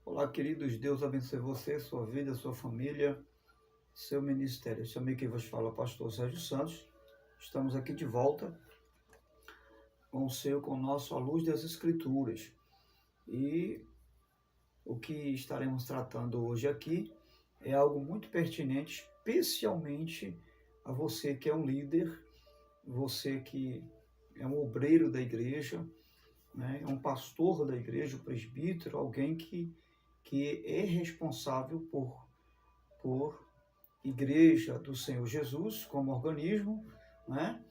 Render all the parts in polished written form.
Olá, queridos, Deus abençoe você, sua vida, sua família, seu ministério. Esse amigo que vos fala, pastor Sérgio Santos. Estamos aqui de volta com o nosso A Luz das Escrituras. E o que estaremos tratando hoje aqui é algo muito pertinente, especialmente a você que é um líder, você que é um obreiro da igreja, né? É um pastor da igreja, um presbítero, alguém que é responsável por Igreja do Senhor Jesus como organismo, né?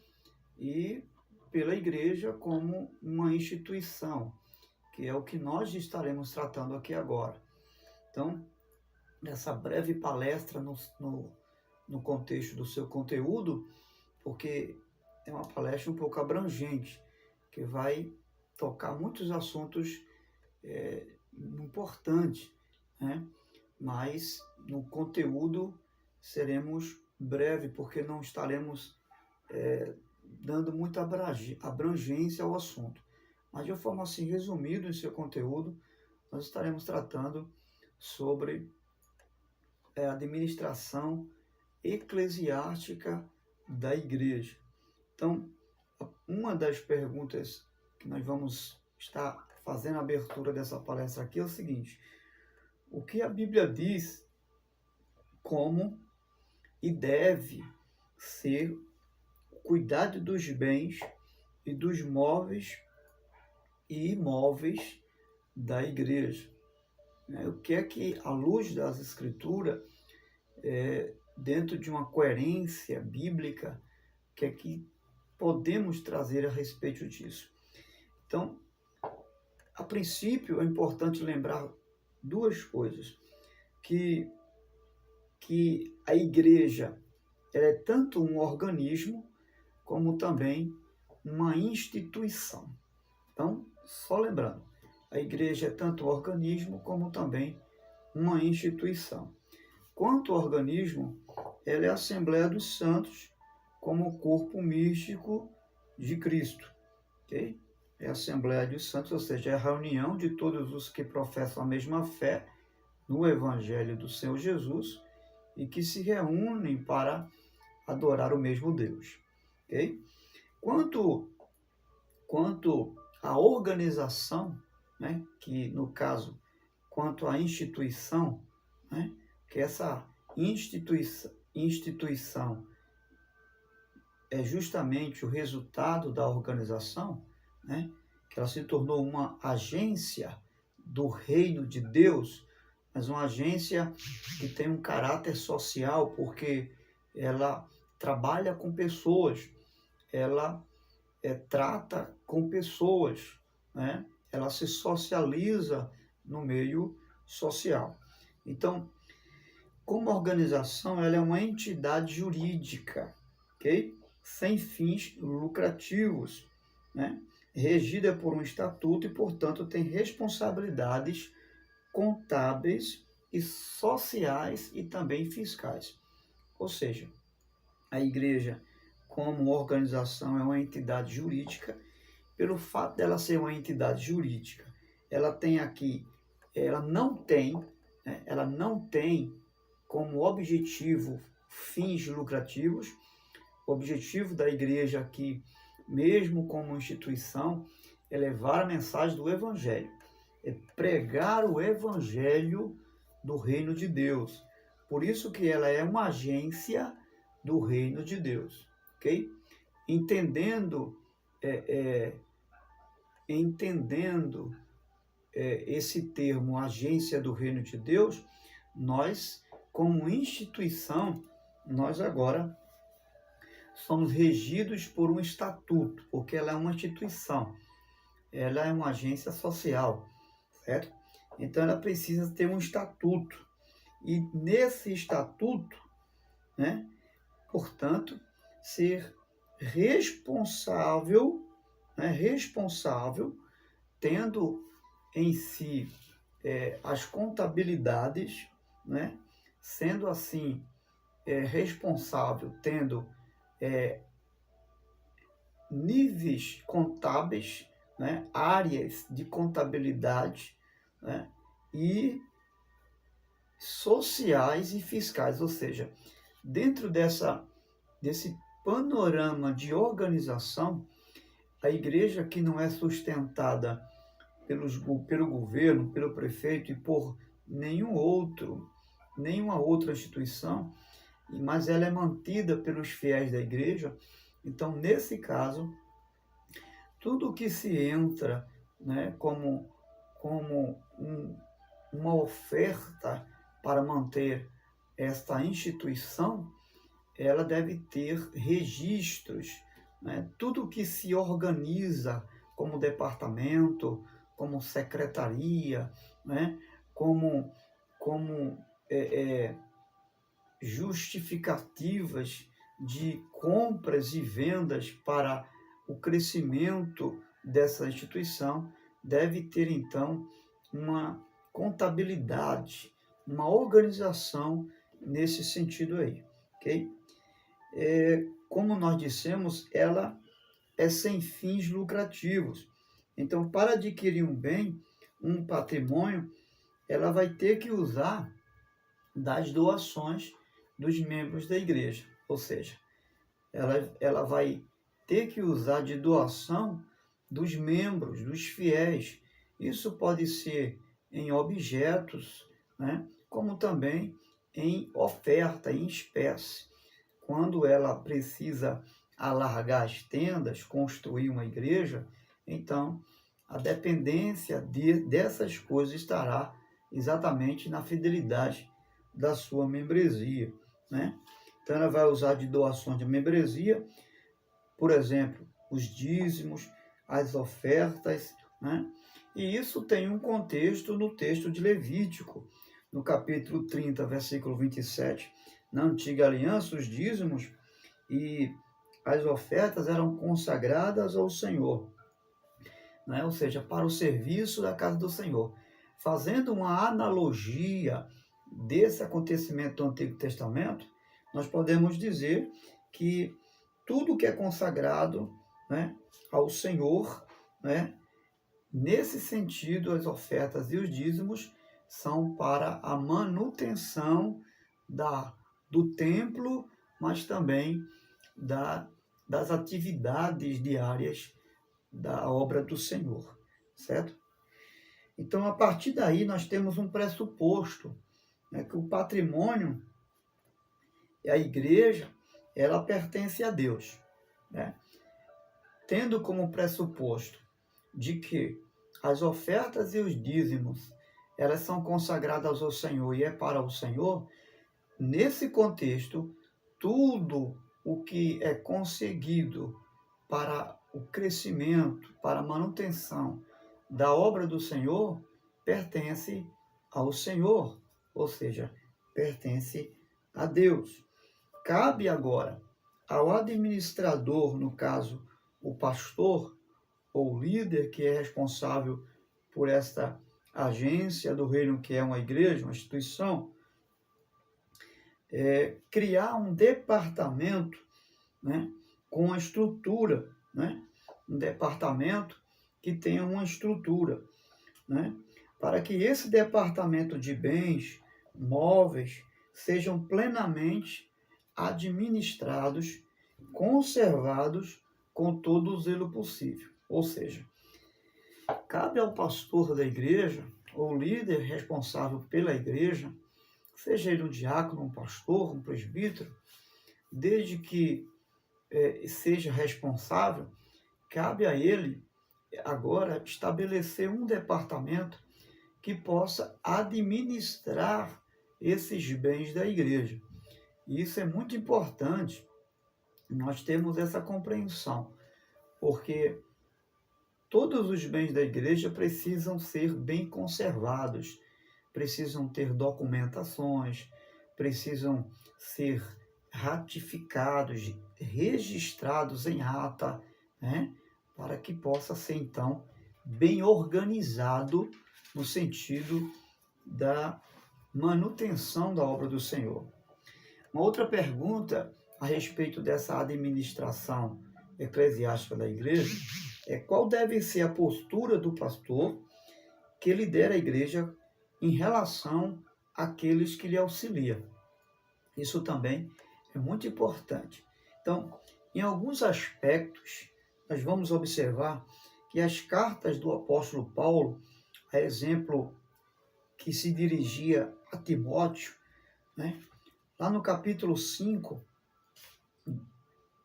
E pela igreja como uma instituição, que é o que nós estaremos tratando aqui agora. Então, nessa breve palestra no contexto do seu conteúdo, porque é uma palestra um pouco abrangente, que vai tocar muitos assuntos importantes, né? Mas no conteúdo seremos breve, porque não estaremos dando muita abrangência ao assunto. Mas de uma forma assim, resumido em seu conteúdo, nós estaremos tratando sobre a administração eclesiástica da igreja. Então, uma das perguntas que nós vamos estar fazendo a abertura dessa palestra aqui é o seguinte: o que a Bíblia diz como e deve ser o cuidado dos bens e dos móveis e imóveis da igreja? O que é que, à luz das Escrituras, dentro de uma coerência bíblica, o que é que podemos trazer a respeito disso? Então, a princípio, é importante lembrar duas coisas: que a igreja ela é tanto um organismo como também uma instituição. Então, só lembrando, a igreja é tanto um organismo como também uma instituição. Quanto ao organismo, ela é a Assembleia dos Santos como o corpo místico de Cristo. Okay? É a Assembleia dos Santos, ou seja, é a reunião de todos os que professam a mesma fé no Evangelho do Senhor Jesus e que se reúnem para adorar o mesmo Deus. Okay? Quanto à organização, né, que no caso, quanto à instituição, né, que essa instituição é justamente o resultado da organização, né, que ela se tornou uma agência do reino de Deus, mas uma agência que tem um caráter social, porque ela trabalha com pessoas, ela trata com pessoas, né? Ela se socializa no meio social. Então, como organização, ela é uma entidade jurídica, ok? Sem fins lucrativos, né? Regida por um estatuto e, portanto, tem responsabilidades contábeis e sociais e também fiscais. Ou seja, a igreja, como organização, é uma entidade jurídica. Pelo fato dela ser uma entidade jurídica, ela não tem, né, ela não tem como objetivo fins lucrativos. O objetivo da igreja aqui, mesmo como instituição, é levar a mensagem do Evangelho, é pregar o Evangelho do reino de Deus. Por isso que ela é uma agência do reino de Deus, ok? Entendendo esse termo, agência do reino de Deus, nós, como instituição, nós agora somos regidos por um estatuto, porque ela é uma instituição, ela é uma agência social, certo? Então ela precisa ter um estatuto, e nesse estatuto, né, portanto, ser responsável, tendo em si as contabilidades, né, sendo assim responsável, tendo níveis contábeis, né, áreas de contabilidade, né, e sociais e fiscais, ou seja, dentro desse panorama de organização, a igreja que não é sustentada pelo governo, pelo prefeito e por nenhuma outra instituição, mas ela é mantida pelos fiéis da igreja. Então, nesse caso, tudo que se entra, né, como uma oferta para manter esta instituição, ela deve ter registros, né? Tudo que se organiza como departamento, como secretaria, né? como justificativas de compras e vendas para o crescimento dessa instituição, deve ter então uma contabilidade, uma organização nesse sentido aí, ok? Como nós dissemos, ela é sem fins lucrativos. Então, para adquirir um bem, um patrimônio, ela vai ter que usar das doações dos membros da igreja. Ou seja, ela vai ter que usar de doação dos membros, dos fiéis. Isso pode ser em objetos, né? Como também em oferta, em espécie. Quando ela precisa alargar as tendas, construir uma igreja, então a dependência dessas coisas estará exatamente na fidelidade da sua membresia, né? Então ela vai usar de doações de membresia, por exemplo, os dízimos, as ofertas, né? E isso tem um contexto no texto de Levítico, no capítulo 30, versículo 27. Na antiga aliança, os dízimos e as ofertas eram consagradas ao Senhor, né? Ou seja, para o serviço da casa do Senhor. Fazendo uma analogia desse acontecimento do Antigo Testamento, nós podemos dizer que tudo que é consagrado, né, ao Senhor, né, nesse sentido, as ofertas e os dízimos são para a manutenção do templo, mas também das atividades diárias da obra do Senhor, certo? Então, a partir daí, nós temos um pressuposto, né, que o patrimônio e a igreja, ela pertence a Deus, né? Tendo como pressuposto de que as ofertas e os dízimos, elas são consagradas ao Senhor e é para o Senhor, nesse contexto, tudo o que é conseguido para o crescimento, para a manutenção da obra do Senhor, pertence ao Senhor, ou seja, pertence a Deus. Cabe agora ao administrador, no caso, o pastor ou líder que é responsável por esta agência do reino, que é uma igreja, uma instituição, criar um departamento, né, com a estrutura, né, um departamento que tenha uma estrutura, né, para que esse departamento de bens móveis sejam plenamente administrados, conservados com todo o zelo possível. Ou seja, cabe ao pastor da igreja, ou líder responsável pela igreja, seja ele um diácono, um pastor, um presbítero, desde que seja responsável, cabe a ele agora estabelecer um departamento que possa administrar esses bens da igreja. E isso é muito importante, nós temos essa compreensão, porque todos os bens da igreja precisam ser bem conservados, precisam ter documentações, precisam ser ratificados, registrados em ata, né, para que possa ser, então, bem organizado no sentido da manutenção da obra do Senhor. Uma outra pergunta a respeito dessa administração eclesiástica da igreja é qual deve ser a postura do pastor que lidera a igreja em relação àqueles que lhe auxiliam. Isso também é muito importante. Então, em alguns aspectos, nós vamos observar que as cartas do apóstolo Paulo, a exemplo que se dirigia a Timóteo, né? Lá no capítulo 5,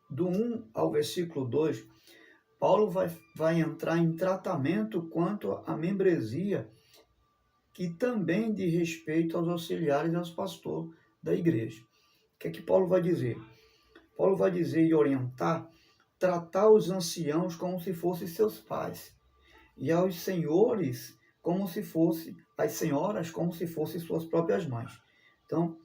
do 1 ao versículo 2, Paulo vai entrar em tratamento quanto à membresia, que também diz respeito aos auxiliares e aos pastores da igreja. O que é que Paulo vai dizer? Paulo vai dizer e orientar, tratar os anciãos como se fossem seus pais, e aos senhores como se fosse, as senhoras como se fossem suas próprias mães. Então,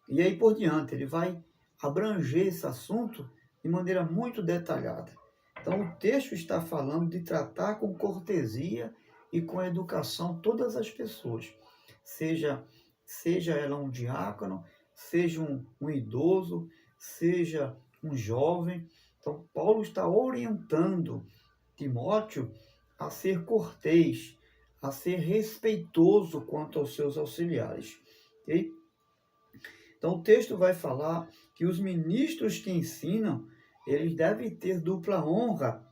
e aí por diante, ele vai abranger esse assunto de maneira muito detalhada. Então, o texto está falando de tratar com cortesia e com educação todas as pessoas, seja ela um diácono, seja um idoso, seja um jovem. Então, Paulo está orientando Timóteo a ser cortês, a ser respeitoso quanto aos seus auxiliares. Okay? Então, o texto vai falar que os ministros que ensinam, eles devem ter dupla honra.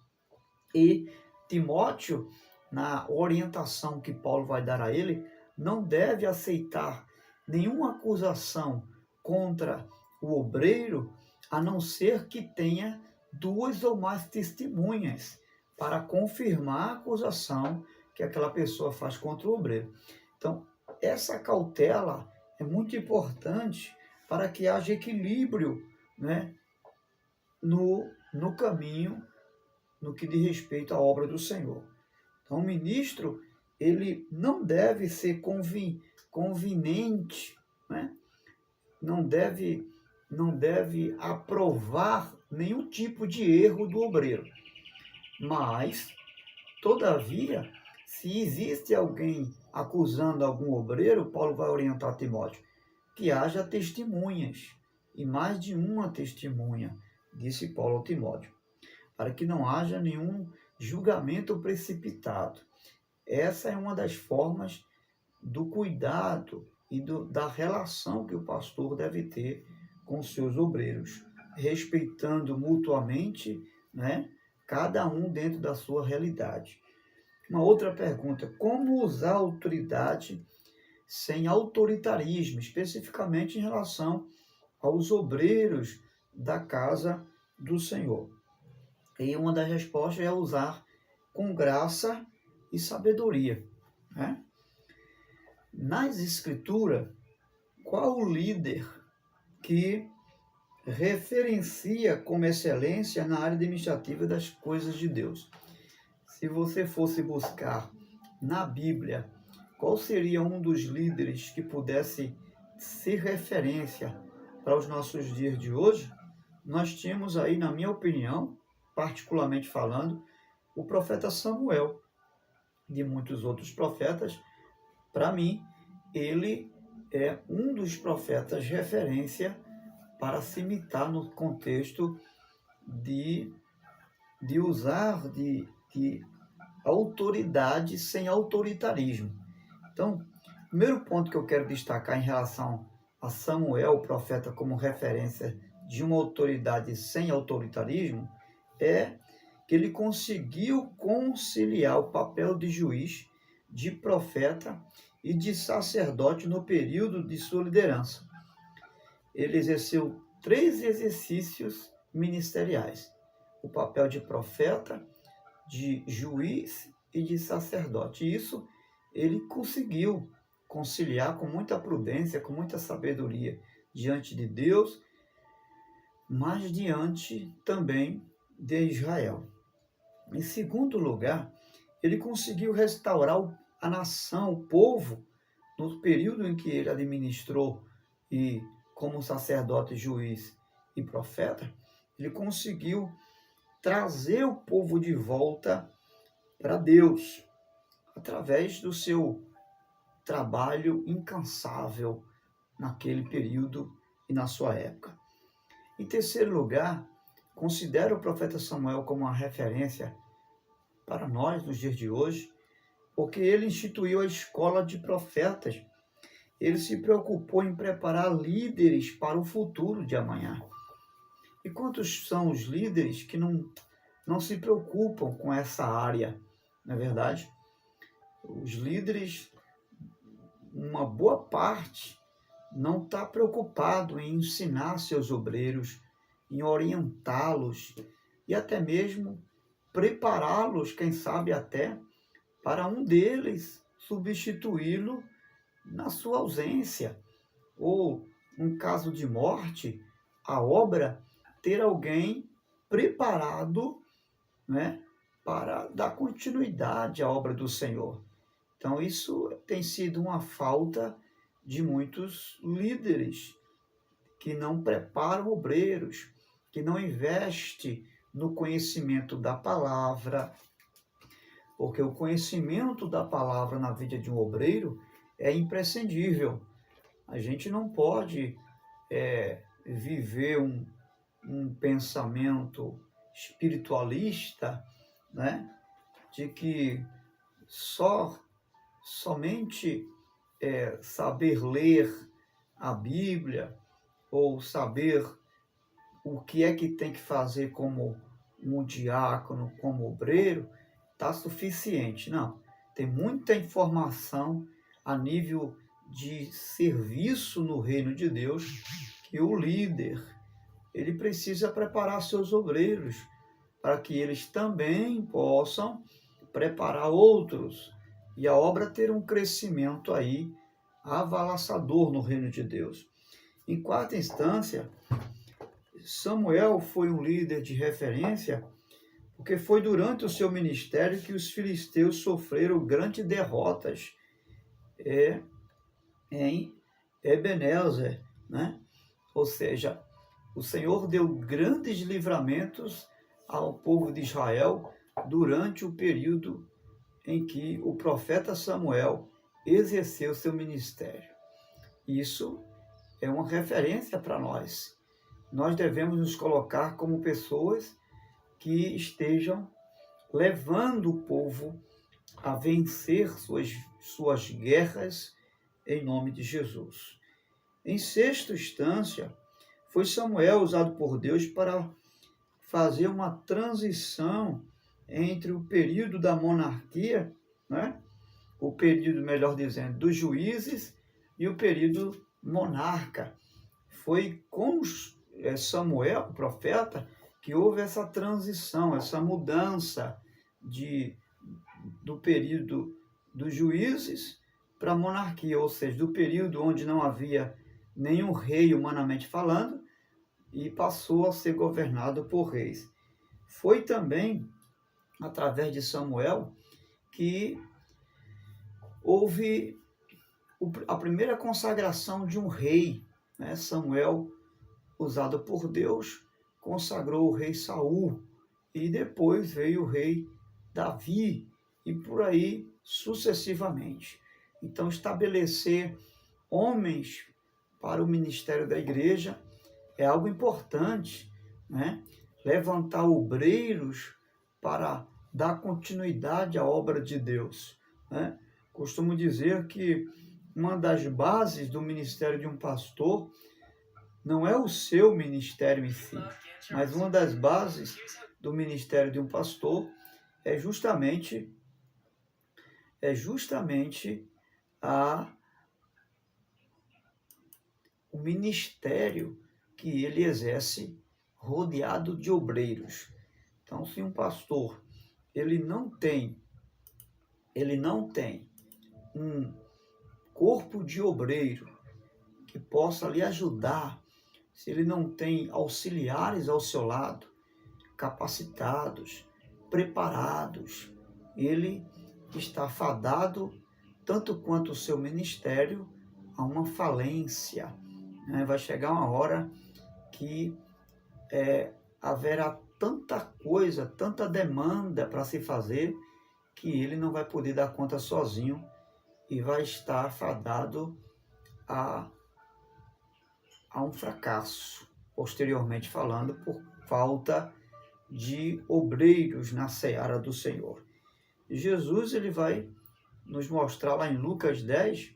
E Timóteo, na orientação que Paulo vai dar a ele, não deve aceitar nenhuma acusação contra o obreiro, a não ser que tenha duas ou mais testemunhas para confirmar a acusação que aquela pessoa faz contra o obreiro. Então, essa cautela é muito importante para que haja equilíbrio, né, no caminho, no que diz respeito à obra do Senhor. Então, o ministro, ele não deve ser conveniente, né? não deve aprovar nenhum tipo de erro do obreiro. Mas, todavia, se existe alguém acusando algum obreiro, Paulo vai orientar Timóteo, que haja testemunhas, e mais de uma testemunha, disse Paulo ao Timóteo, para que não haja nenhum julgamento precipitado. Essa é uma das formas do cuidado e da relação que o pastor deve ter com seus obreiros, respeitando mutuamente, né, cada um dentro da sua realidade. Uma outra pergunta: como usar a autoridade sem autoritarismo, especificamente em relação aos obreiros da casa do Senhor? E uma das respostas é usar com graça e sabedoria, né? Nas Escrituras, qual o líder que referencia como excelência na área administrativa das coisas de Deus? Se você fosse buscar na Bíblia, qual seria um dos líderes que pudesse ser referência para os nossos dias de hoje? Nós tínhamos aí, na minha opinião, particularmente falando, o profeta Samuel. De muitos outros profetas, para mim, ele é um dos profetas referência para se imitar no contexto de usar de autoridade sem autoritarismo. Então, o primeiro ponto que eu quero destacar em relação a Samuel, o profeta, como referência de uma autoridade sem autoritarismo, é que ele conseguiu conciliar o papel de juiz, de profeta e de sacerdote no período de sua liderança. Ele exerceu 3 exercícios ministeriais: o papel de profeta, de juiz e de sacerdote. E isso ele conseguiu conciliar com muita prudência, com muita sabedoria diante de Deus, mas diante também de Israel. Em segundo lugar, ele conseguiu restaurar a nação, o povo, no período em que ele administrou e como sacerdote, juiz e profeta, ele conseguiu trazer o povo de volta para Deus, através do seu trabalho incansável naquele período e na sua época. Em terceiro lugar, considero o profeta Samuel como uma referência para nós nos dias de hoje, porque ele instituiu a escola de profetas ele se preocupou em preparar líderes para o futuro de amanhã. E quantos são os líderes que não se preocupam com essa área, não é verdade? Os líderes, uma boa parte, não está preocupado em ensinar seus obreiros, em orientá-los e até mesmo prepará-los, quem sabe até, para um deles substituí-lo na sua ausência, ou, em caso de morte, a obra ter alguém preparado, né, para dar continuidade à obra do Senhor. Então, isso tem sido uma falta de muitos líderes que não preparam obreiros, que não investem no conhecimento da palavra, porque o conhecimento da palavra na vida de um obreiro é imprescindível. A gente não pode viver um pensamento espiritualista, né, de que somente saber ler a Bíblia ou saber o que é que tem que fazer como um diácono, como obreiro, está suficiente. Não, tem muita informação a nível de serviço no reino de Deus que o líder, ele precisa preparar seus obreiros para que eles também possam preparar outros e a obra ter um crescimento aí avassalador no reino de Deus. Em quarta instância, Samuel foi um líder de referência porque foi durante o seu ministério que os filisteus sofreram grandes derrotas em Ebenezer, né? Ou seja, o Senhor deu grandes livramentos ao povo de Israel durante o período em que o profeta Samuel exerceu seu ministério. Isso é uma referência para nós. Nós devemos nos colocar como pessoas que estejam levando o povo a vencer suas guerras em nome de Jesus. Em sexta instância, foi Samuel usado por Deus para fazer uma transição entre o período da monarquia, né? O período, melhor dizendo, dos juízes e o período monarca. Foi com Samuel, o profeta, que houve essa transição, essa mudança do período dos juízes para a monarquia, ou seja, do período onde não havia nenhum rei humanamente falando e passou a ser governado por reis. Foi também através de Samuel que houve a primeira consagração de um rei, né? Samuel, usado por Deus, consagrou o rei Saul e depois veio o rei Davi e por aí sucessivamente. Então, estabelecer homens para o ministério da igreja é algo importante, né? Levantar obreiros para dar continuidade à obra de Deus, né? Costumo dizer que uma das bases do ministério de um pastor não é o seu ministério em si, mas uma das bases do ministério de um pastor é justamente o ministério que ele exerce rodeado de obreiros. Então, se um pastor ele não tem um corpo de obreiro que possa lhe ajudar, se ele não tem auxiliares ao seu lado, capacitados, preparados, ele está fadado, tanto quanto o seu ministério, a uma falência, né? Vai chegar uma hora que haverá tanta coisa, tanta demanda para se fazer, que ele não vai poder dar conta sozinho e vai estar fadado a um fracasso, posteriormente falando, por falta de obreiros na seara do Senhor. E Jesus ele vai nos mostrar lá em Lucas 10,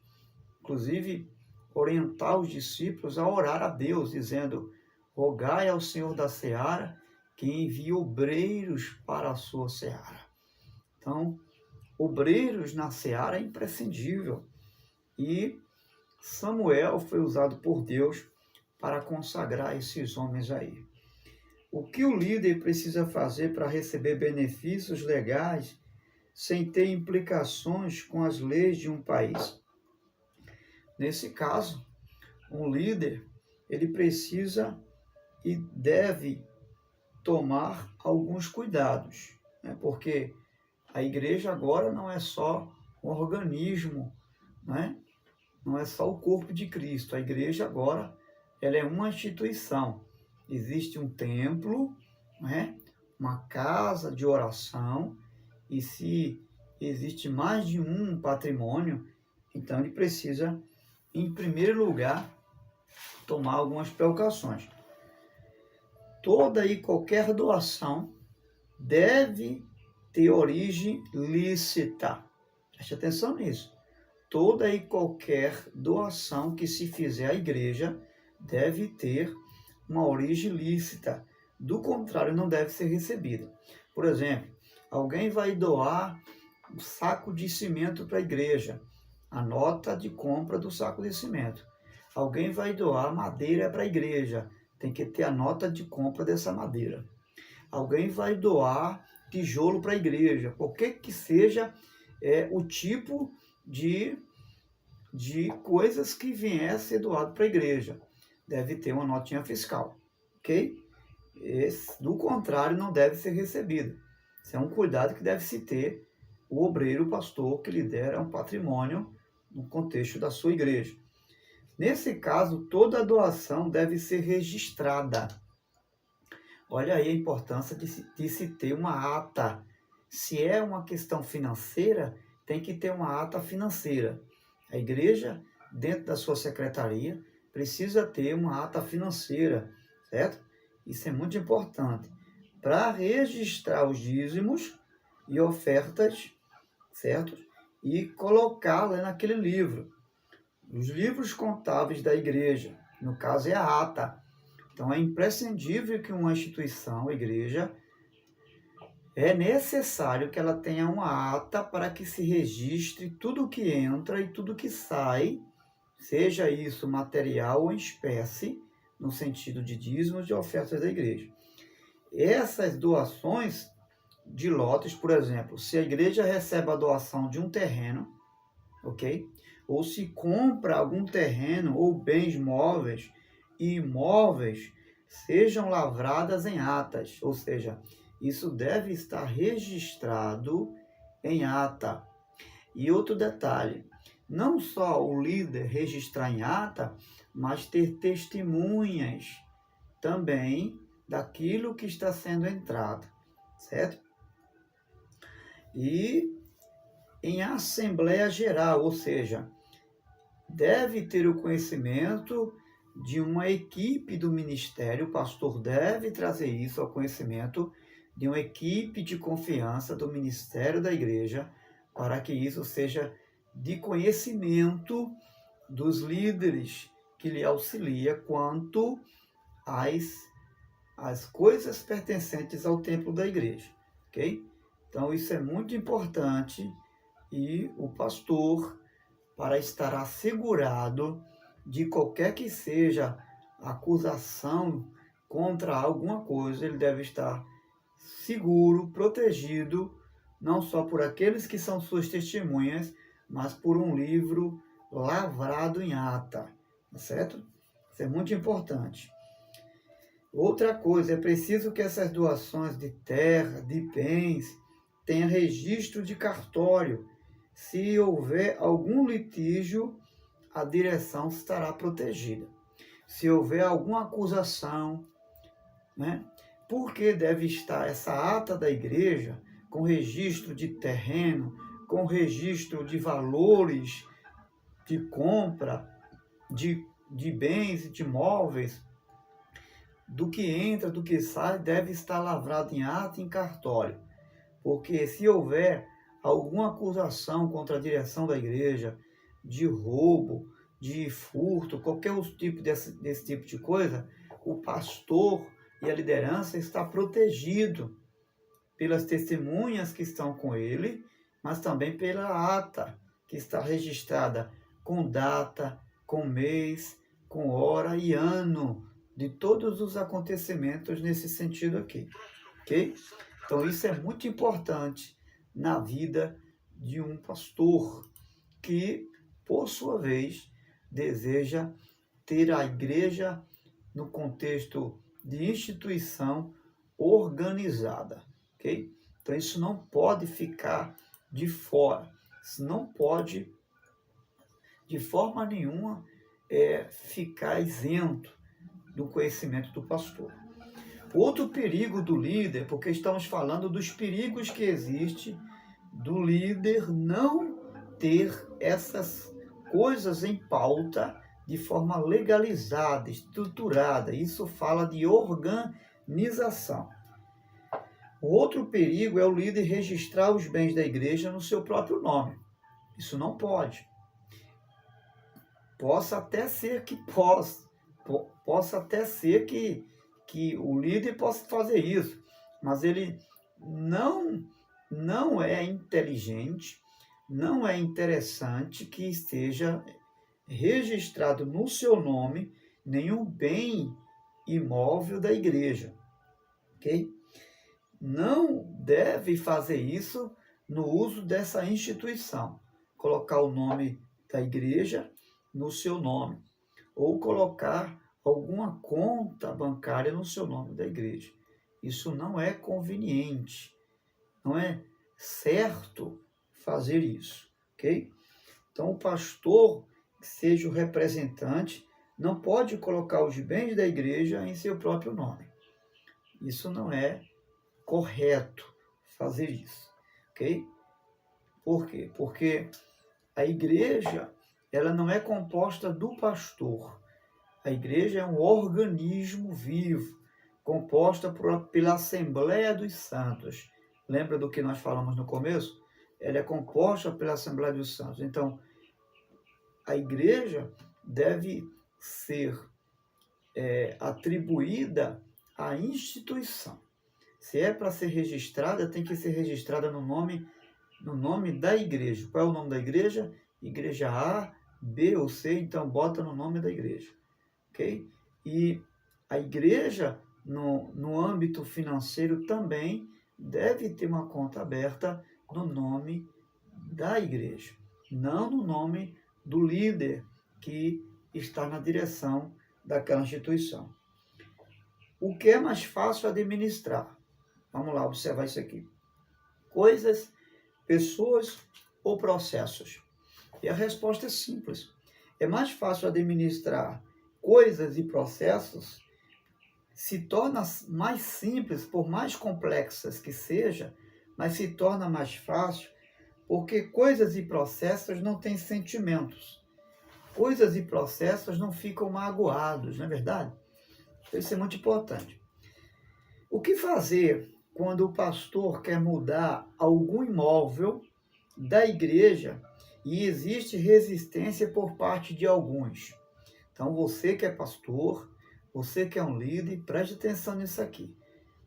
inclusive, orientar os discípulos a orar a Deus, dizendo: rogai ao Senhor da seara que envie obreiros para a sua seara. Então, obreiros na seara é imprescindível. E Samuel foi usado por Deus para consagrar esses homens aí. O que o líder precisa fazer para receber benefícios legais sem ter implicações com as leis de um país? Nesse caso, um líder, ele precisa e deve tomar alguns cuidados, né? Porque a igreja agora não é só um organismo, né? Não é só o corpo de Cristo. A igreja agora, ela é uma instituição. Existe um templo, né? Uma casa de oração, e se existe mais de um patrimônio, então ele precisa, em primeiro lugar, tomar algumas precauções. Toda e qualquer doação deve ter origem lícita. Preste atenção nisso. Toda e qualquer doação que se fizer à igreja deve ter uma origem lícita. Do contrário, não deve ser recebida. Por exemplo, alguém vai doar um saco de cimento para a igreja, a nota de compra do saco de cimento. Alguém vai doar madeira para a igreja, tem que ter a nota de compra dessa madeira. Alguém vai doar tijolo para a igreja, qualquer que seja o tipo de coisas que vier a ser doado para a igreja. Deve ter uma notinha fiscal, ok? Do contrário, não deve ser recebido. Isso é um cuidado que deve se ter o obreiro, o pastor, que lidera um patrimônio no contexto da sua igreja. Nesse caso, toda doação deve ser registrada. Olha aí a importância de se ter uma ata. Se é uma questão financeira, tem que ter uma ata financeira. A igreja, dentro da sua secretaria, precisa ter uma ata financeira, certo? Isso é muito importante para registrar os dízimos e ofertas, certo? E colocá-la naquele livro. Os livros contábeis da igreja, no caso é a ata. Então é imprescindível que uma instituição, a igreja, é necessário que ela tenha uma ata para que se registre tudo que entra e tudo que sai, seja isso material ou em espécie, no sentido de dízimos e ofertas da igreja. Essas doações de lotes, por exemplo, se a igreja recebe a doação de um terreno, ok? Ou se compra algum terreno ou bens móveis e imóveis, sejam lavradas em atas, ou seja, isso deve estar registrado em ata. E outro detalhe, não só o líder registrar em ata, mas ter testemunhas também daquilo que está sendo entrado, certo? E em assembleia geral, ou seja, deve ter o conhecimento de uma equipe do ministério, o pastor deve trazer isso ao conhecimento de uma equipe de confiança do ministério da igreja, para que isso seja de conhecimento dos líderes que lhe auxilia quanto às coisas pertencentes ao templo da igreja, ok? Então isso é muito importante e o pastor, para estar assegurado de qualquer que seja a acusação contra alguma coisa, ele deve estar seguro, protegido, não só por aqueles que são suas testemunhas, mas por um livro lavrado em ata, tá certo? Isso é muito importante. Outra coisa, é preciso que essas doações de terra, de bens, tenham registro de cartório. Se houver algum litígio, a direção estará protegida. Se houver alguma acusação, né? Porque deve estar essa ata da igreja com registro de terreno, com registro de valores de compra, de bens e de imóveis, do que entra, do que sai, deve estar lavrado em ata e em cartório. Porque se houver alguma acusação contra a direção da igreja de roubo, de furto, qualquer outro tipo desse tipo de coisa, o pastor e a liderança está protegido pelas testemunhas que estão com ele, mas também pela ata que está registrada com data, com mês, com hora e ano de todos os acontecimentos nesse sentido aqui, ok? Então isso é muito importante na vida de um pastor que, por sua vez, deseja ter a igreja no contexto de instituição organizada, ok? Então isso não pode ficar de fora, isso não pode de forma nenhuma ficar isento do conhecimento do pastor. Outro perigo do líder, porque estamos falando dos perigos que existe do líder não ter essas coisas em pauta de forma legalizada, estruturada. Isso fala de organização. O outro perigo é o líder registrar os bens da igreja no seu próprio nome. Isso não pode. Possa até ser que o líder possa fazer isso, mas ele não é inteligente, não é interessante que esteja registrado no seu nome nenhum bem imóvel da igreja, ok? Não deve fazer isso no uso dessa instituição, colocar o nome da igreja no seu nome, ou colocar alguma conta bancária no seu nome da igreja. Isso não é conveniente, não é certo fazer isso, ok? Então o pastor, que seja o representante, não pode colocar os bens da igreja em seu próprio nome. Isso não é correto fazer isso, ok? Por quê? Porque a igreja, ela não é composta do pastor. A igreja é um organismo vivo, composta pela Assembleia dos Santos. Lembra do que nós falamos no começo? Ela é composta pela Assembleia dos Santos. Então, a igreja deve ser atribuída à instituição. Se é para ser registrada, tem que ser registrada no nome da igreja. Qual é o nome da igreja? Igreja A, B ou C, então bota no nome da igreja. Ok? E a igreja, no âmbito financeiro, também deve ter uma conta aberta no nome da igreja, não no nome do líder que está na direção daquela instituição. O que é mais fácil administrar? Vamos lá observar isso aqui. Coisas, pessoas ou processos? E a resposta é simples. É mais fácil administrar coisas e processos, se torna mais simples, por mais complexas que seja, mas se torna mais fácil, porque coisas e processos não têm sentimentos. Coisas e processos não ficam magoados, não é verdade? Isso é muito importante. O que fazer quando o pastor quer mudar algum imóvel da igreja e existe resistência por parte de alguns? Então, você que é pastor, você que é um líder, preste atenção nisso aqui.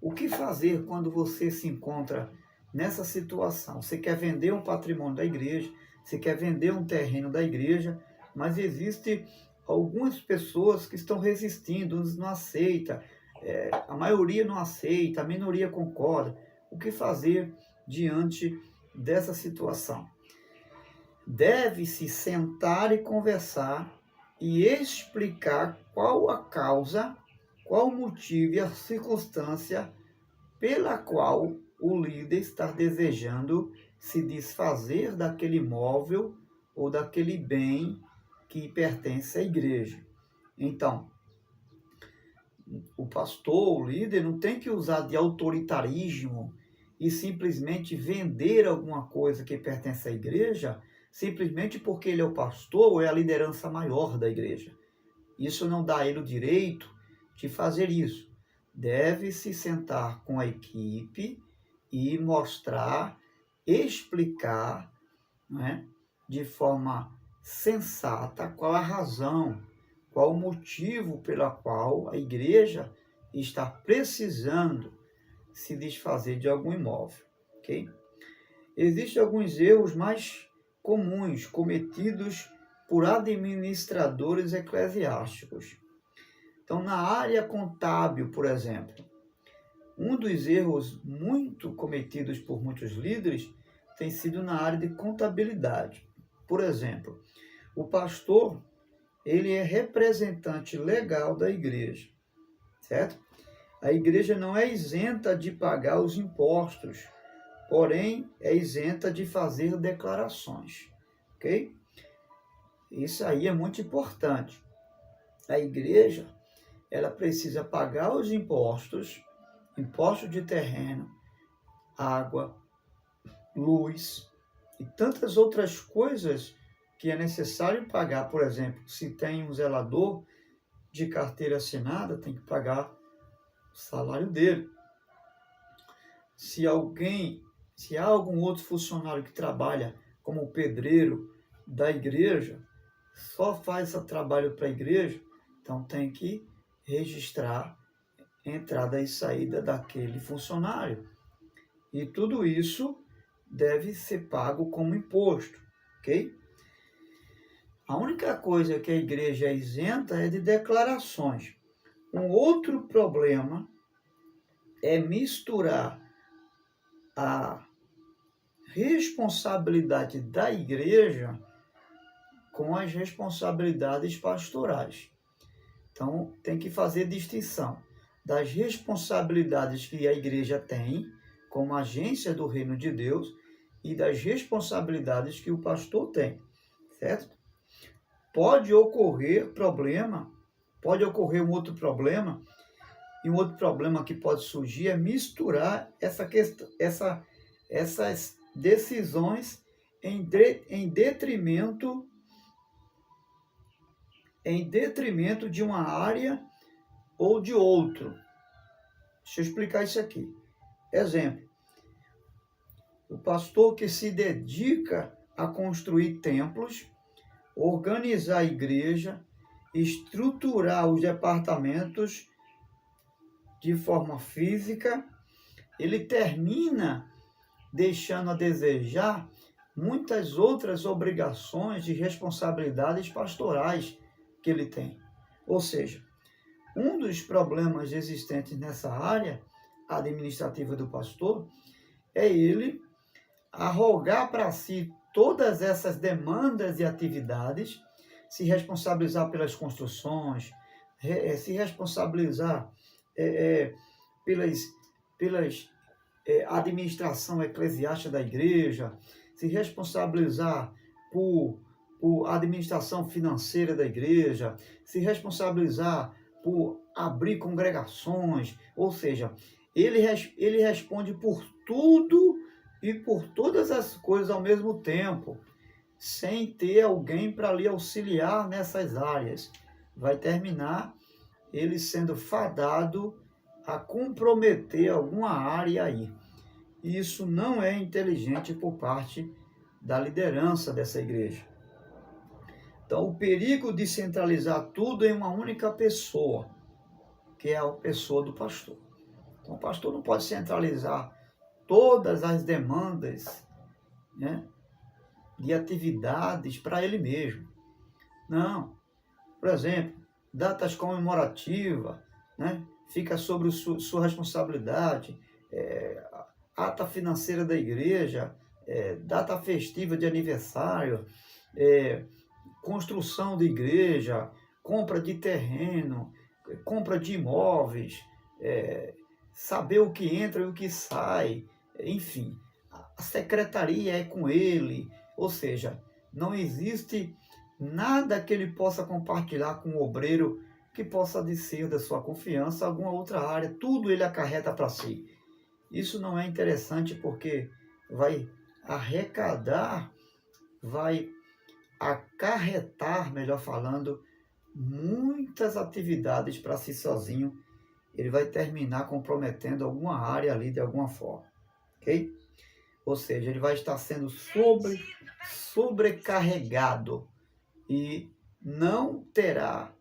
O que fazer quando você se encontra nessa situação? Você quer vender um patrimônio da igreja, você quer vender um terreno da igreja, mas existe algumas pessoas que estão resistindo, uns não aceitam, a maioria não aceita, a minoria concorda. O que fazer diante dessa situação? Deve-se sentar e conversar e explicar qual a causa, qual o motivo e a circunstância pela qual o líder está desejando se desfazer daquele imóvel ou daquele bem que pertence à igreja. Então, o pastor, o líder, não tem que usar de autoritarismo e simplesmente vender alguma coisa que pertence à igreja, simplesmente porque ele é o pastor ou é a liderança maior da igreja. Isso não dá a ele o direito de fazer isso. Deve se sentar com a equipe e mostrar, explicar, né, de forma sensata qual a razão, qual o motivo pela qual a igreja está precisando se desfazer de algum imóvel, ok? Existem alguns erros mais comuns cometidos por administradores eclesiásticos. Então, na área contábil, por exemplo, um dos erros muito cometidos por muitos líderes tem sido na área de contabilidade. Por exemplo, o pastor, ele é representante legal da igreja, certo? A igreja não é isenta de pagar os impostos, porém é isenta de fazer declarações, ok? Isso aí é muito importante. A igreja, ela precisa pagar os impostos, impostos de terreno, água, luz e tantas outras coisas que é necessário pagar. Por exemplo, se tem um zelador de carteira assinada, tem que pagar o salário dele. Se há algum outro funcionário que trabalha como pedreiro da igreja, só faz esse trabalho para a igreja, então tem que registrar entrada e saída daquele funcionário. E tudo isso deve ser pago como imposto, ok? A única coisa que a igreja é isenta é de declarações. Um outro problema é misturar a responsabilidade da igreja com as responsabilidades pastorais. Então, tem que fazer distinção das responsabilidades que a igreja tem como agência do reino de Deus e das responsabilidades que o pastor tem, certo? Pode ocorrer um outro problema, e um outro problema que pode surgir é misturar essas decisões em detrimento de uma área ou de outro. Deixa eu explicar isso aqui. Exemplo, o pastor que se dedica a construir templos, organizar a igreja, estruturar os departamentos de forma física, ele termina deixando a desejar muitas outras obrigações e responsabilidades pastorais que ele tem. Ou seja, um dos problemas existentes nessa área administrativa do pastor é ele arrogar para si todas essas demandas e atividades, se responsabilizar pelas construções, se responsabilizar pelas administração eclesiástica da igreja, se responsabilizar por administração financeira da igreja, se responsabilizar por abrir congregações, ou seja, ele responde por tudo e por todas as coisas ao mesmo tempo, sem ter alguém para lhe auxiliar nessas áreas. Vai terminar ele sendo fadado a comprometer alguma área aí. E isso não é inteligente por parte da liderança dessa igreja. Então, o perigo de centralizar tudo em uma única pessoa, que é a pessoa do pastor. Então, o pastor não pode centralizar todas as demandas, né, de atividades para ele mesmo. Não. Por exemplo, datas comemorativas, né, fica sobre sua responsabilidade, ata financeira da igreja, data festiva de aniversário, construção de igreja, compra de terreno, compra de imóveis, saber o que entra e o que sai, enfim, a secretaria é com ele, ou seja, não existe nada que ele possa compartilhar com o obreiro que possa ser da sua confiança, alguma outra área, tudo ele acarreta para si. Isso não é interessante porque vai acarretar, melhor falando, muitas atividades para si sozinho. Ele vai terminar comprometendo alguma área ali de alguma forma, ok? Ou seja, ele vai estar sendo sobrecarregado e não terá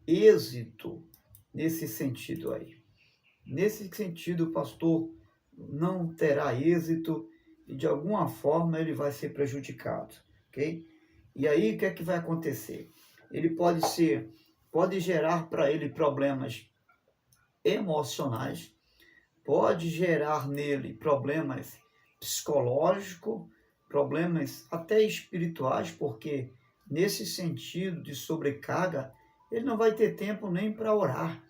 êxito nesse sentido aí. Nesse sentido, o pastor não terá êxito e de alguma forma ele vai ser prejudicado, ok? E aí o que é que vai acontecer? Ele pode gerar para ele problemas emocionais, pode gerar nele problemas psicológicos, problemas até espirituais, porque nesse sentido de sobrecarga, ele não vai ter tempo nem para orar,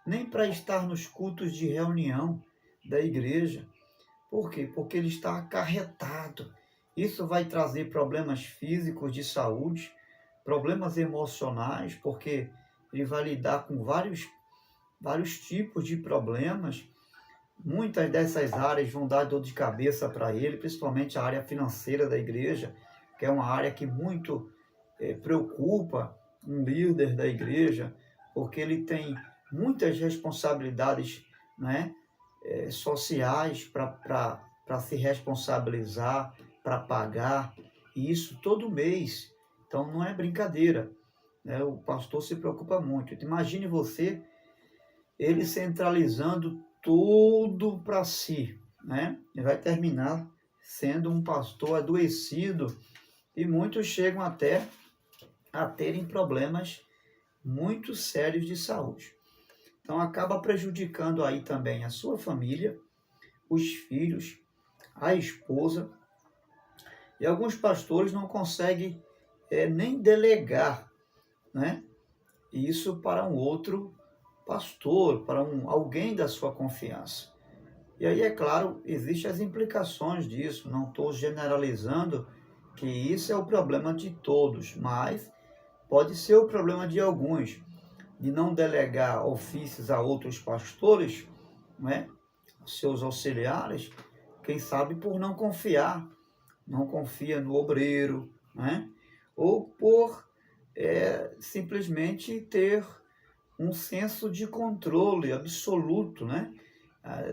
nem para estar nos cultos de reunião da igreja. Por quê? Porque ele está acarretado. Isso vai trazer problemas físicos de saúde, problemas emocionais, porque ele vai lidar com vários tipos de problemas. Muitas dessas áreas vão dar dor de cabeça para ele, principalmente a área financeira da igreja, que é uma área que muito preocupa um líder da igreja, porque ele tem muitas responsabilidades, né, sociais para se responsabilizar, para pagar, e isso todo mês. Então não é brincadeira, né? O pastor se preocupa muito. Imagine você, ele centralizando tudo para si, né? Ele vai terminar sendo um pastor adoecido e muitos chegam até a terem problemas muito sérios de saúde. Então acaba prejudicando aí também a sua família, os filhos, a esposa. E alguns pastores não conseguem nem delegar, né, isso para um outro pastor, para alguém da sua confiança. E aí, é claro, existem as implicações disso. Não estou generalizando que isso é o problema de todos, mas pode ser o problema de alguns, de não delegar ofícios a outros pastores, né, seus auxiliares, quem sabe por não confiar, não confia no obreiro, né, ou por simplesmente ter um senso de controle absoluto, né?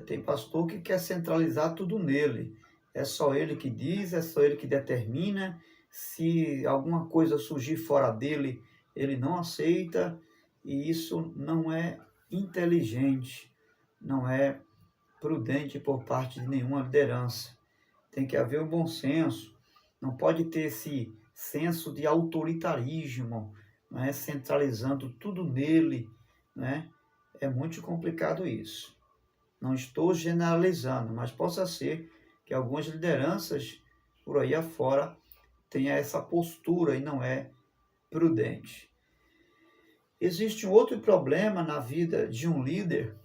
Tem pastor que quer centralizar tudo nele. É só ele que diz, é só ele que determina. Se alguma coisa surgir fora dele, ele não aceita. E isso não é inteligente, não é prudente por parte de nenhuma liderança. Tem que haver um bom senso. Não pode ter esse senso de autoritarismo, né, centralizando tudo nele, né? É muito complicado isso. Não estou generalizando, mas possa ser que algumas lideranças por aí afora tenham essa postura e não é prudente. Existe um outro problema na vida de um líder,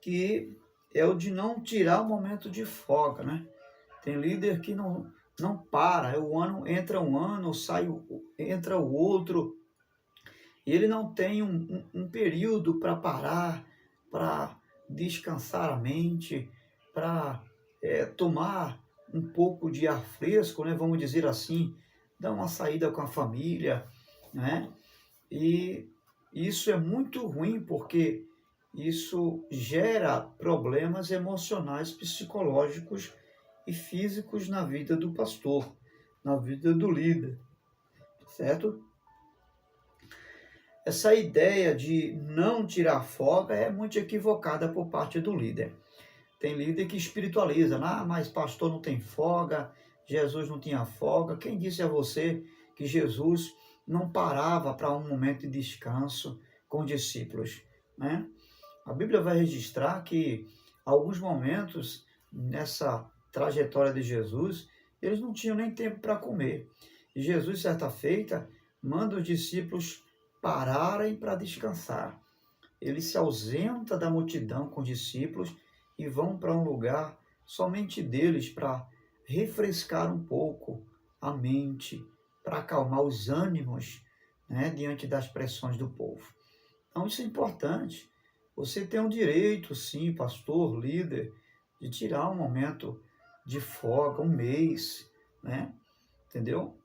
que é o de não tirar o momento de folga, né? Tem líder que não para, entra um ano, entra o outro, e ele não tem um período para parar, para descansar a mente, para tomar um pouco de ar fresco, né? Vamos dizer assim, dar uma saída com a família, né? E isso é muito ruim, porque isso gera problemas emocionais, psicológicos e físicos na vida do pastor, na vida do líder, certo? Essa ideia de não tirar folga é muito equivocada por parte do líder. Tem líder que espiritualiza, mas pastor não tem folga, Jesus não tinha folga. Quem disse a você que Jesus não parava para um momento de descanso com os discípulos, né? A Bíblia vai registrar que alguns momentos nessa trajetória de Jesus, eles não tinham nem tempo para comer. E Jesus, certa feita, manda os discípulos pararem para descansar. Ele se ausenta da multidão com os discípulos e vão para um lugar somente deles, para refrescar um pouco a mente, para acalmar os ânimos, né, diante das pressões do povo. Então isso é importante. Você tem o direito, sim, pastor, líder, de tirar um momento de folga, um mês, né? Entendeu?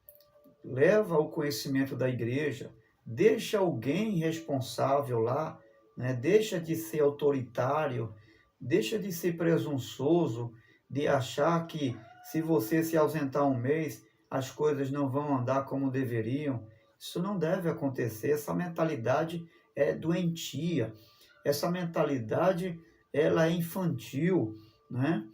Leva o conhecimento da igreja, deixa alguém responsável lá, né? Deixa de ser autoritário, deixa de ser presunçoso, de achar que se você se ausentar um mês, as coisas não vão andar como deveriam. Isso não deve acontecer. Essa mentalidade é doentia. Essa mentalidade, ela é infantil, né?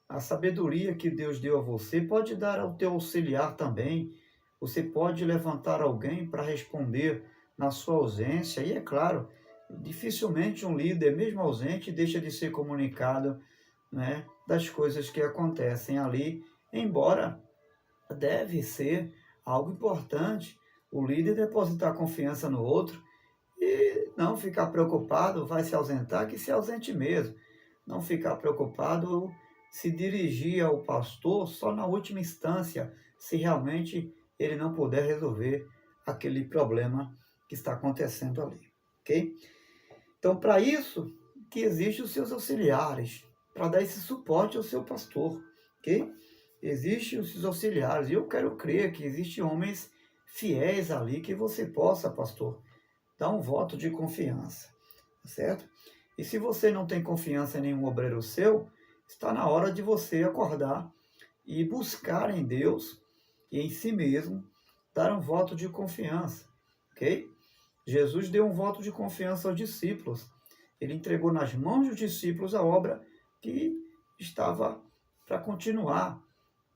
A sabedoria que Deus deu a você pode dar ao teu auxiliar também. Você pode levantar alguém para responder na sua ausência. E é claro, dificilmente um líder, mesmo ausente, deixa de ser comunicado, né, das coisas que acontecem ali, embora deve ser algo importante o líder depositar confiança no outro e não ficar preocupado, vai se ausentar, que se ausente mesmo. Não ficar preocupado, se dirigir ao pastor só na última instância, se realmente ele não puder resolver aquele problema que está acontecendo ali, ok? Então, para isso que existem os seus auxiliares, para dar esse suporte ao seu pastor, ok? Existem os seus auxiliares, e eu quero crer que existem homens fiéis ali que você possa, pastor, dar um voto de confiança, tá certo? E se você não tem confiança em nenhum obreiro seu, está na hora de você acordar e buscar em Deus e em si mesmo dar um voto de confiança, ok? Jesus deu um voto de confiança aos discípulos. Ele entregou nas mãos dos discípulos a obra que estava para continuar.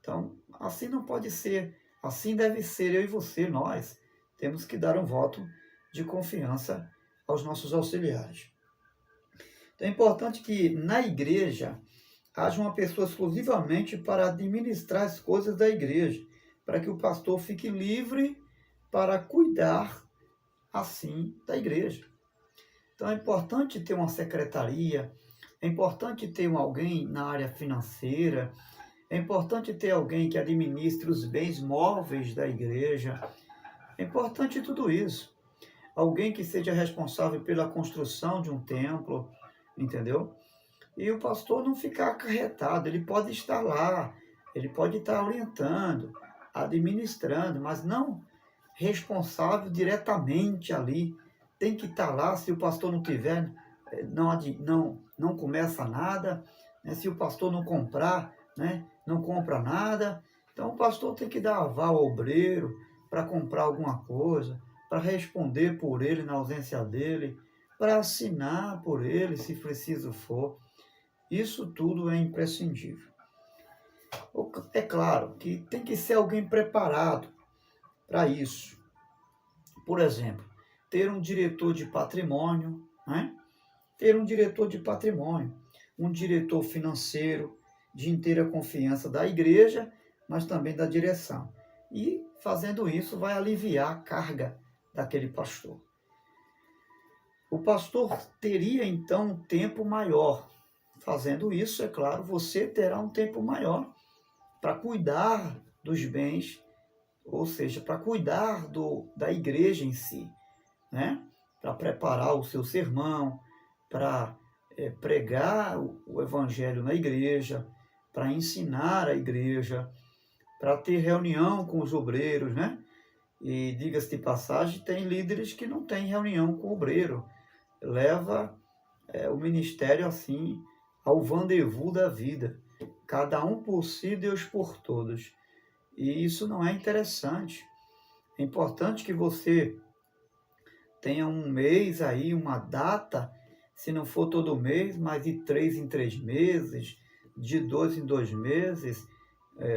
Então, assim não pode ser. Assim deve ser eu e você, nós. Temos que dar um voto de confiança aos nossos auxiliares. Então, é importante que na igreja haja uma pessoa exclusivamente para administrar as coisas da igreja, para que o pastor fique livre para cuidar assim da igreja. Então é importante ter uma secretaria, é importante ter alguém na área financeira, é importante ter alguém que administre os bens móveis da igreja, é importante tudo isso. Alguém que seja responsável pela construção de um templo, entendeu? E o pastor não ficar acarretado, ele pode estar lá, ele pode estar orientando, administrando, mas não responsável diretamente ali. Tem que estar lá, se o pastor não tiver, não começa nada, né? Se o pastor não comprar, né? Não compra nada. Então o pastor tem que dar aval ao obreiro para comprar alguma coisa, para responder por ele na ausência dele, para assinar por ele, se preciso for. Isso tudo é imprescindível. É claro que tem que ser alguém preparado para isso. Por exemplo, ter um diretor de patrimônio, né? Ter um diretor de patrimônio, um diretor financeiro de inteira confiança da igreja, mas também da direção. E fazendo isso vai aliviar a carga daquele pastor. O pastor teria então um tempo maior. Fazendo isso, é claro, você terá um tempo maior para cuidar dos bens, ou seja, para cuidar da igreja em si, né? Para preparar o seu sermão, para pregar o evangelho na igreja, para ensinar a igreja, para ter reunião com os obreiros, né? E diga-se de passagem, tem líderes que não têm reunião com o obreiro. Leva o ministério assim ao rendezvous da vida. Cada um por si, Deus por todos. E isso não é interessante. É importante que você tenha um mês aí, uma data, se não for todo mês, mas de 3 em 3 meses, de 2 em 2 meses,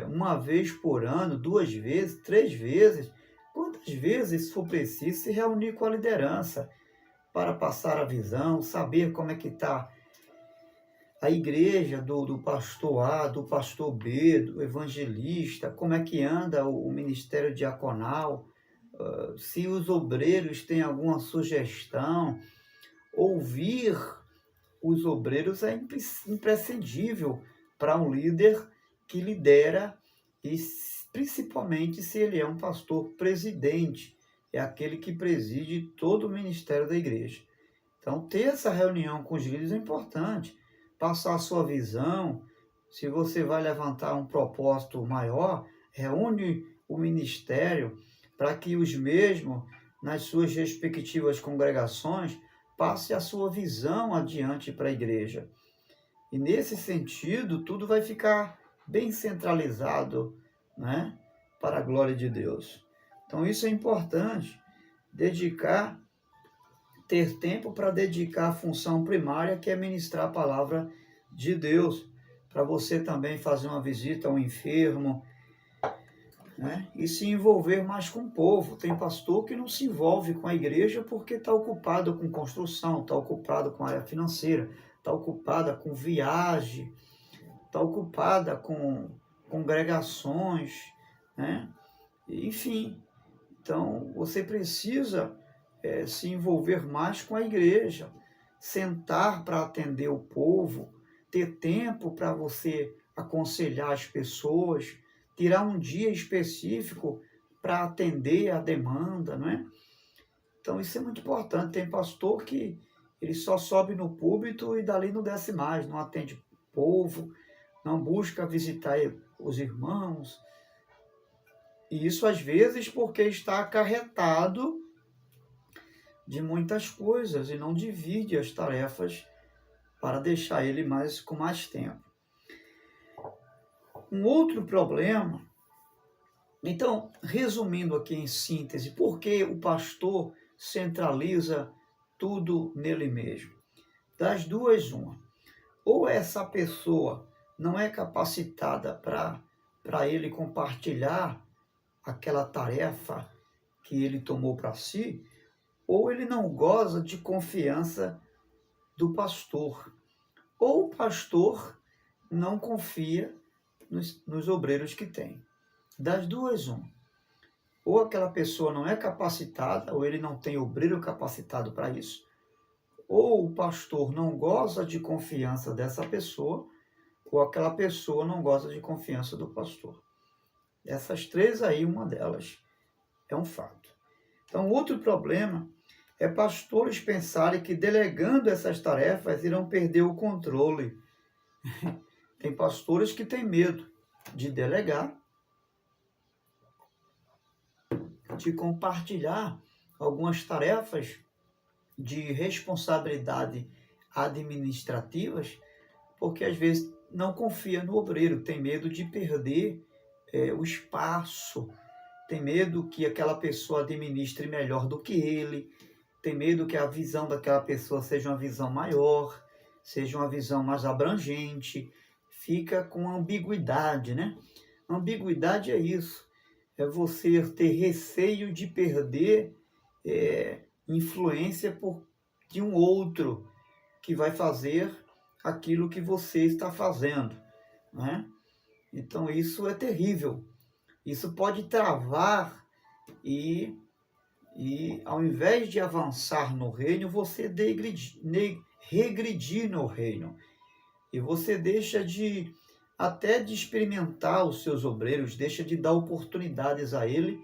uma vez por ano, 2 vezes, 3 vezes, quantas vezes for preciso se reunir com a liderança para passar a visão, saber como é que está a igreja do pastor A, do pastor B, do evangelista, como é que anda o ministério diaconal, se os obreiros têm alguma sugestão. Ouvir os obreiros é imprescindível para um líder que lidera, e principalmente se ele é um pastor presidente, é aquele que preside todo o ministério da igreja. Então, ter essa reunião com os líderes é importante, passar a sua visão. Se você vai levantar um propósito maior, reúne o ministério para que os mesmos, nas suas respectivas congregações, passe a sua visão adiante para a igreja. E nesse sentido, tudo vai ficar bem centralizado, né? para a glória de Deus. Então isso é importante, ter tempo para dedicar à função primária, que é ministrar a palavra de Deus, para você também fazer uma visita ao enfermo, né? E se envolver mais com o povo. Tem pastor que não se envolve com a igreja porque está ocupado com construção, está ocupado com a área financeira, está ocupada com viagem, está ocupada com congregações, né? Enfim, então você precisa se envolver mais com a igreja, sentar para atender o povo, ter tempo para você aconselhar as pessoas, tirar um dia específico para atender a demanda, não é? Então isso é muito importante. Tem pastor que ele só sobe no púlpito e dali não desce mais, não atende o povo, não busca visitar os irmãos. E isso às vezes porque está acarretado de muitas coisas e não divide as tarefas para deixar ele com mais tempo. Um outro problema, então, resumindo aqui em síntese, por que o pastor centraliza tudo nele mesmo? Das duas, uma. Ou essa pessoa não é capacitada para ele compartilhar aquela tarefa que ele tomou para si, ou ele não goza de confiança do pastor, ou o pastor não confia nos obreiros que tem. Das duas, uma. Ou aquela pessoa não é capacitada, ou ele não tem obreiro capacitado para isso, ou o pastor não goza de confiança dessa pessoa, ou aquela pessoa não goza de confiança do pastor. Essas três aí, uma delas é um fato. Então, outro problema é pastores pensarem que delegando essas tarefas irão perder o controle. Tem pastores que têm medo de delegar, de compartilhar algumas tarefas de responsabilidade administrativas, porque às vezes não confia no obreiro, tem medo de perder o espaço, tem medo que aquela pessoa administre melhor do que ele, tem medo que a visão daquela pessoa seja uma visão maior, seja uma visão mais abrangente, fica com ambiguidade, né? Ambiguidade é isso, é você ter receio de perder influência de um outro que vai fazer aquilo que você está fazendo, né? Então isso é terrível, isso pode travar e ao invés de avançar no reino, você regredir no reino. E você deixa até de experimentar os seus obreiros, deixa de dar oportunidades a ele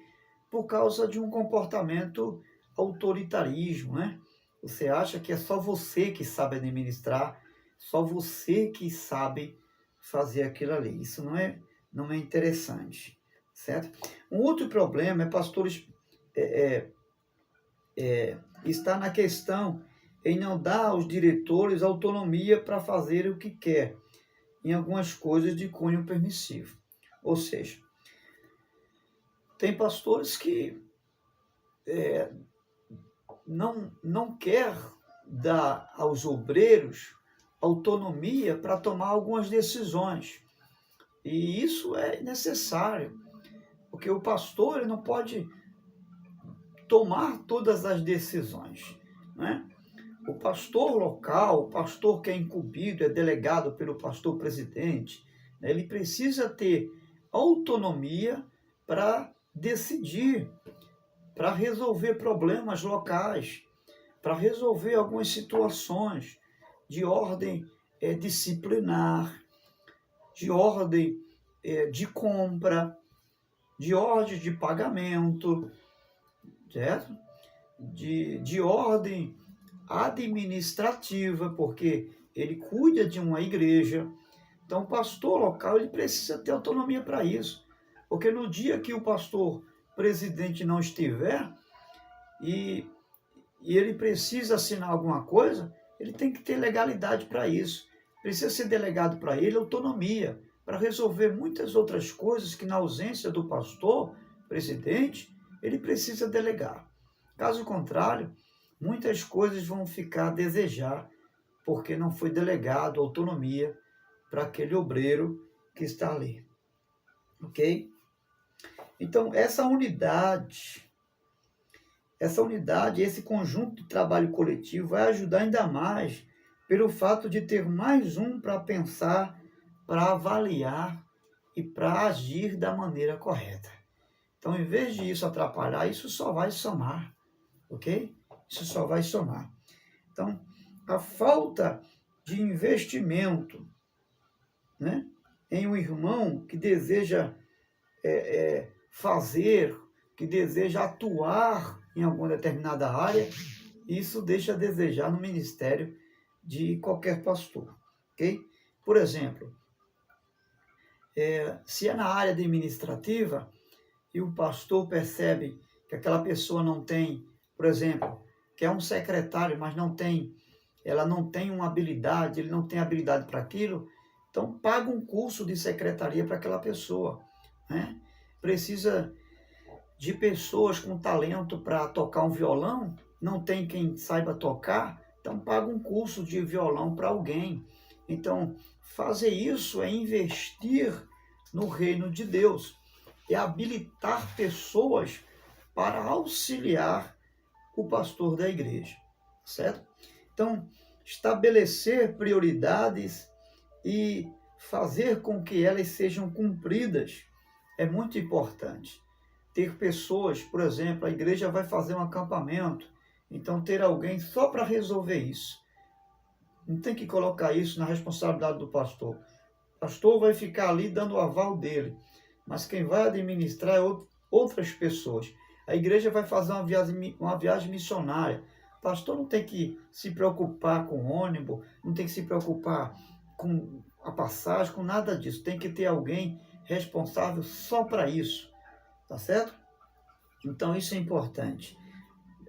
por causa de um comportamento autoritarismo, né? Você acha que é só você que sabe administrar, só você que sabe fazer aquilo ali. Isso não é interessante, certo? Um outro problema é pastores está na questão em não dar aos diretores autonomia para fazer o que quer em algumas coisas de cunho permissivo. Ou seja, tem pastores que não quer dar aos obreiros autonomia para tomar algumas decisões. E isso é necessário, porque o pastor ele não pode tomar todas as decisões, né? O pastor local, o pastor que é incumbido, é delegado pelo pastor presidente, né? Ele precisa ter autonomia para decidir, para resolver problemas locais, para resolver algumas situações de ordem disciplinar, de ordem de compra, de ordem de pagamento, certo? De ordem administrativa, porque ele cuida de uma igreja. Então, o pastor local ele precisa ter autonomia para isso, porque no dia que o pastor presidente não estiver e ele precisa assinar alguma coisa, ele tem que ter legalidade para isso. Precisa ser delegado para ele autonomia para resolver muitas outras coisas que, na ausência do pastor, presidente, ele precisa delegar. Caso contrário, muitas coisas vão ficar a desejar, porque não foi delegado autonomia para aquele obreiro que está ali. Ok? Então, essa unidade, esse conjunto de trabalho coletivo vai ajudar ainda mais pelo fato de ter mais um para pensar, para avaliar e para agir da maneira correta. Então, em vez de isso atrapalhar, isso só vai somar, ok? Isso só vai somar. Então, a falta de investimento, né, em um irmão que deseja fazer, que deseja atuar em alguma determinada área, isso deixa a desejar no ministério de qualquer pastor, ok? Por exemplo, se é na área administrativa e o pastor percebe que aquela pessoa não tem, por exemplo, que é um secretário, mas ela não tem uma habilidade, ele não tem habilidade para aquilo, então paga um curso de secretaria para aquela pessoa, né? Precisa de pessoas com talento para tocar um violão, não tem quem saiba tocar, então paga um curso de violão para alguém. Então, fazer isso é investir no reino de Deus, é habilitar pessoas para auxiliar o pastor da igreja, certo? Então, estabelecer prioridades e fazer com que elas sejam cumpridas é muito importante. Ter pessoas, por exemplo, a igreja vai fazer um acampamento, então ter alguém só para resolver isso. Não tem que colocar isso na responsabilidade do pastor. O pastor vai ficar ali dando o aval dele, mas quem vai administrar é outras pessoas. A igreja vai fazer uma viagem missionária. O pastor não tem que se preocupar com o ônibus, não tem que se preocupar com a passagem, com nada disso. Tem que ter alguém responsável só para isso. Tá certo? Então, isso é importante.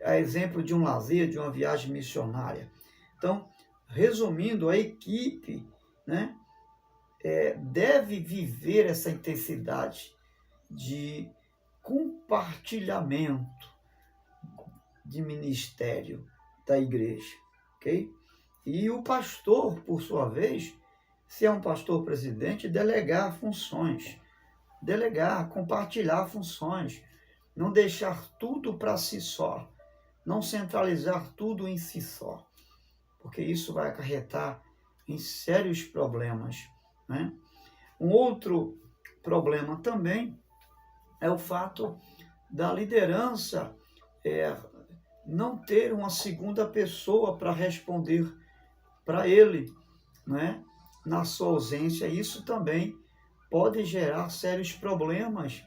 A exemplo de um lazer, de uma viagem missionária. Então, resumindo, a equipe, né, deve viver essa intensidade de compartilhamento de ministério da igreja, ok? E o pastor, por sua vez, se é um pastor presidente, delegar funções, compartilhar funções, não deixar tudo para si só, não centralizar tudo em si só, porque isso vai acarretar em sérios problemas, né? Um outro problema também é o fato da liderança não ter uma segunda pessoa para responder para ele, né? Na sua ausência. Isso também pode gerar sérios problemas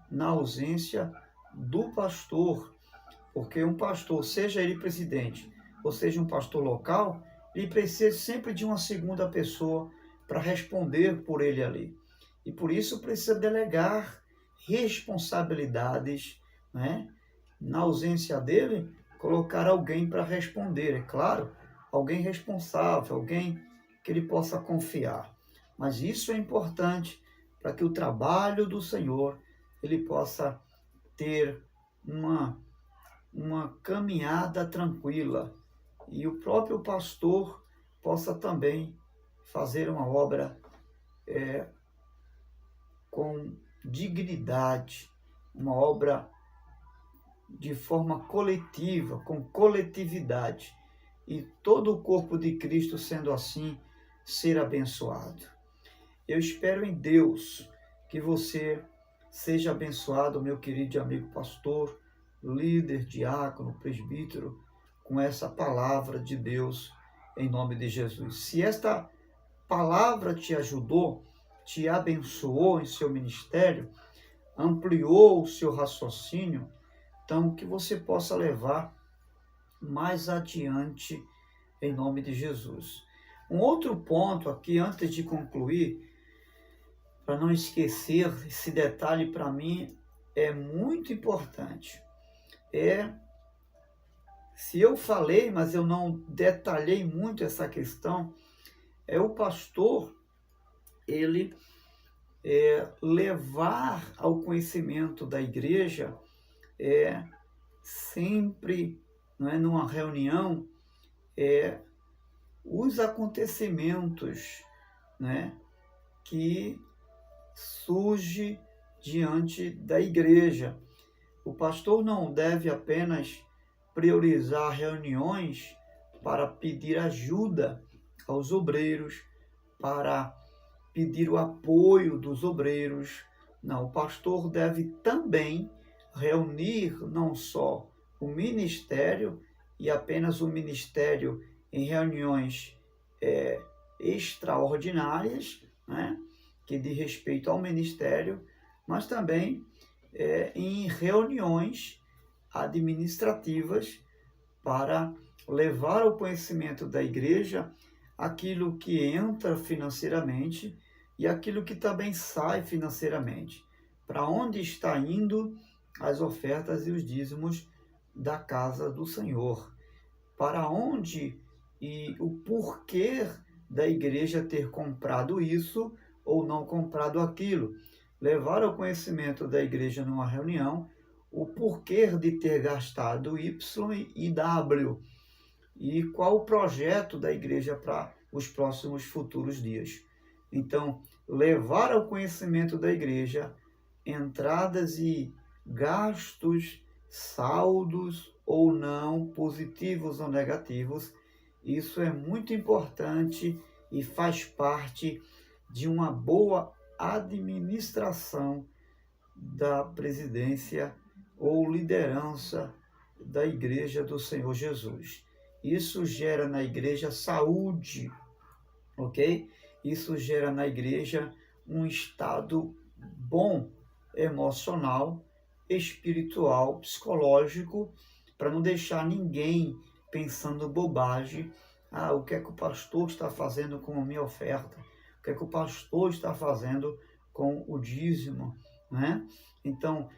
na ausência do pastor, porque um pastor, seja ele presidente ou seja um pastor local, ele precisa sempre de uma segunda pessoa para responder por ele ali. E por isso precisa delegar responsabilidades, né? Na ausência dele, colocar alguém para responder, é claro, alguém responsável, alguém que ele possa confiar. Mas isso é importante para que o trabalho do Senhor ele possa ter uma caminhada tranquila e o próprio pastor possa também fazer uma obra com dignidade, uma obra de forma coletiva, com coletividade, e todo o corpo de Cristo, sendo assim, ser abençoado. Eu espero em Deus que você seja abençoado, meu querido amigo pastor, líder, diácono, presbítero, com essa palavra de Deus, em nome de Jesus. Se esta palavra te ajudou, te abençoou em seu ministério, ampliou o seu raciocínio, então que você possa levar mais adiante em nome de Jesus. Um outro ponto aqui, antes de concluir, para não esquecer, esse detalhe para mim é muito importante. Se eu falei, mas eu não detalhei muito essa questão, o pastor, ele levar ao conhecimento da igreja sempre, não é, numa reunião, os acontecimentos, né, que surge diante da igreja. O pastor não deve apenas priorizar reuniões para pedir ajuda aos obreiros, para pedir o apoio dos obreiros. Não, o pastor deve também reunir não só o ministério, e apenas o ministério em reuniões extraordinárias, né, que diz respeito ao ministério, mas também em reuniões administrativas para levar ao conhecimento da igreja aquilo que entra financeiramente e aquilo que também sai financeiramente. Para onde está indo as ofertas e os dízimos da casa do Senhor? Para onde e o porquê da igreja ter comprado isso ou não comprado aquilo? Levar ao conhecimento da igreja numa reunião o porquê de ter gastado Y e W e qual o projeto da igreja para os próximos futuros dias. Então, levar ao conhecimento da igreja entradas e gastos, saldos ou não, positivos ou negativos, isso é muito importante e faz parte de uma boa administração da presidência ou liderança da Igreja do Senhor Jesus. Isso gera na igreja saúde, ok? Isso gera na igreja um estado bom emocional, espiritual, psicológico, para não deixar ninguém pensando bobagem. O que é que o pastor está fazendo com a minha oferta? O que é que o pastor está fazendo com o dízimo, né? Então,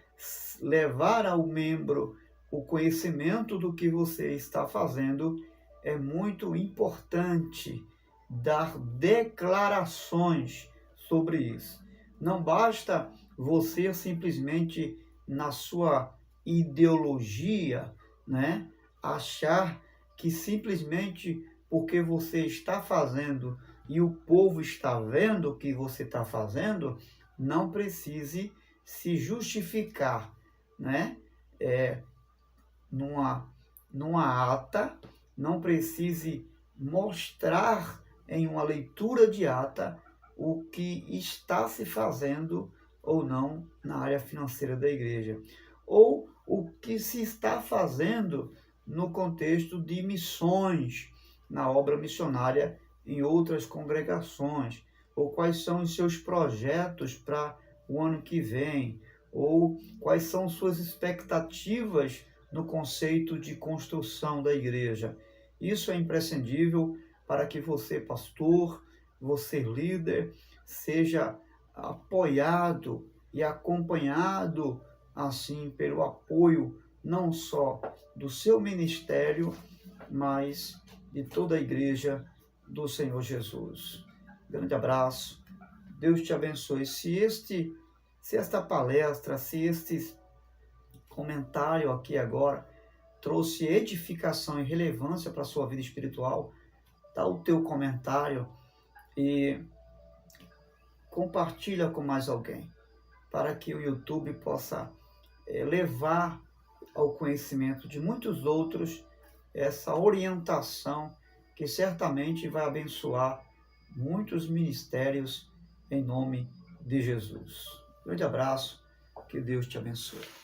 levar ao membro o conhecimento do que você está fazendo é muito importante. Dar declarações sobre isso. Não basta você simplesmente, na sua ideologia, né, achar que simplesmente porque você está fazendo e o povo está vendo o que você está fazendo, não precise se justificar, né? Numa ata, não precise mostrar em uma leitura de ata o que está se fazendo ou não na área financeira da igreja, ou o que se está fazendo no contexto de missões, na obra missionária em outras congregações, ou quais são os seus projetos para o ano que vem, ou quais são suas expectativas no conceito de construção da igreja. Isso é imprescindível para que você, pastor, você, líder, seja apoiado e acompanhado, assim, pelo apoio não só do seu ministério, mas de toda a igreja do Senhor Jesus. Grande abraço, Deus te abençoe. Se esta palestra, se este comentário aqui agora trouxe edificação e relevância para a sua vida espiritual, dá o teu comentário e compartilha com mais alguém, para que o YouTube possa levar ao conhecimento de muitos outros essa orientação que certamente vai abençoar muitos ministérios em nome de Jesus. Grande abraço, que Deus te abençoe.